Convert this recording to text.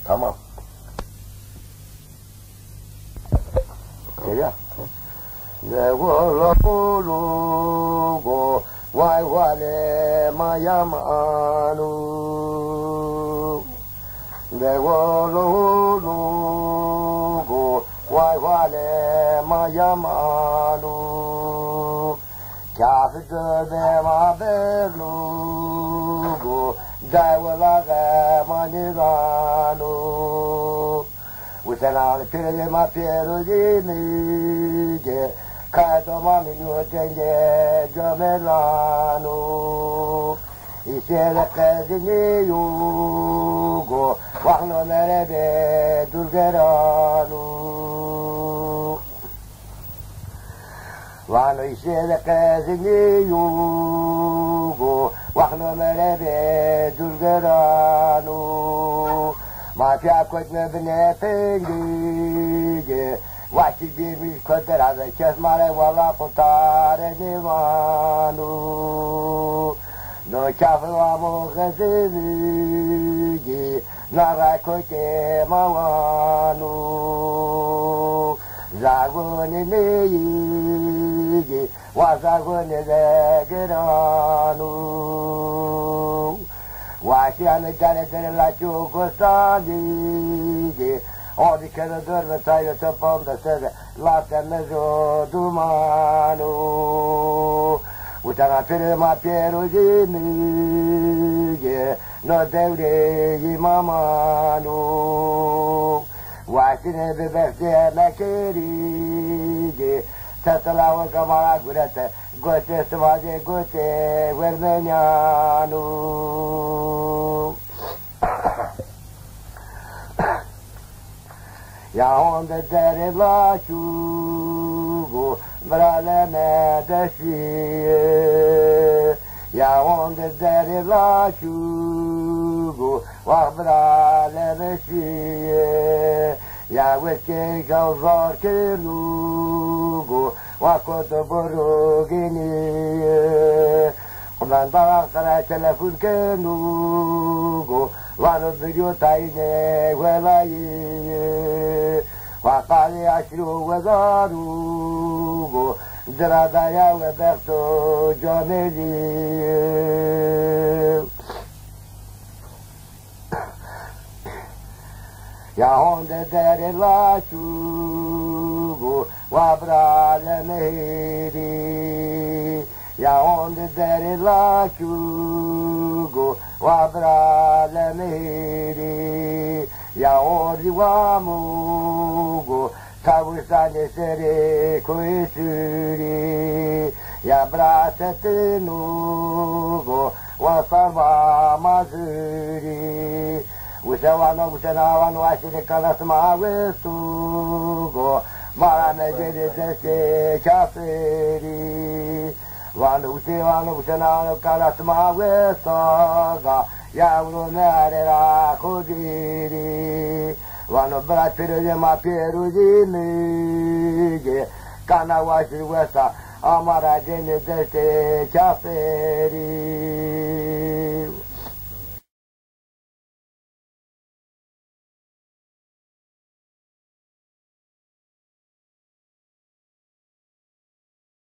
Tamam. Geliyor. Ne go vay vale mayamanu ne go vay vale mayamanu kafir be ma berlu jai wala ga maniranu usanal pere ma piero di ge Kato mami nuo tenge jamelano Isele kazini yugo Wahno merebe durgerano Wahno isele kazini yugo Wahno merebe durgerano Mafia kotne bine pengi Vati birmiş köteradı kesmare valla putare divanu No kafı vamu gazivigi Nara koke mavanu Zaguni neyigi Vazaguni de giranu Vaşiyanı galetleri la çukusadigi Ogni che non dorme taglio toponda sede latte mezzo domano Utana pere ma piero di mighe No deure di mamano Guasine bebeste me kerige Tata la voca mala gurete Gote svade gote vermeniano Ya onda dere la chugo Brale me deşiye Ya onda dere la chugo Vah brale me şiye Ya veske gavzar kerugo Vah koto boru geniye Ben baktara telefon kenugo Vano video taine velaye Vakali ashru vezarugo Dradaya ve berto caneli Ya onde dere la chugo Vabrale mehri Ya onde dere la chugo Vabrale mehri Ya ori wamugo Tavusane sere koisuri Ya brasete nugo Wasarva mazuri Usavano usanavano asine kalasma vestugo Marame jede dese chaferi Vano usanano kalasma vestoga Yavru merera kodiri Vano bratpiro de ma pieru di mige Kana washir westa Amara jene dese chaferi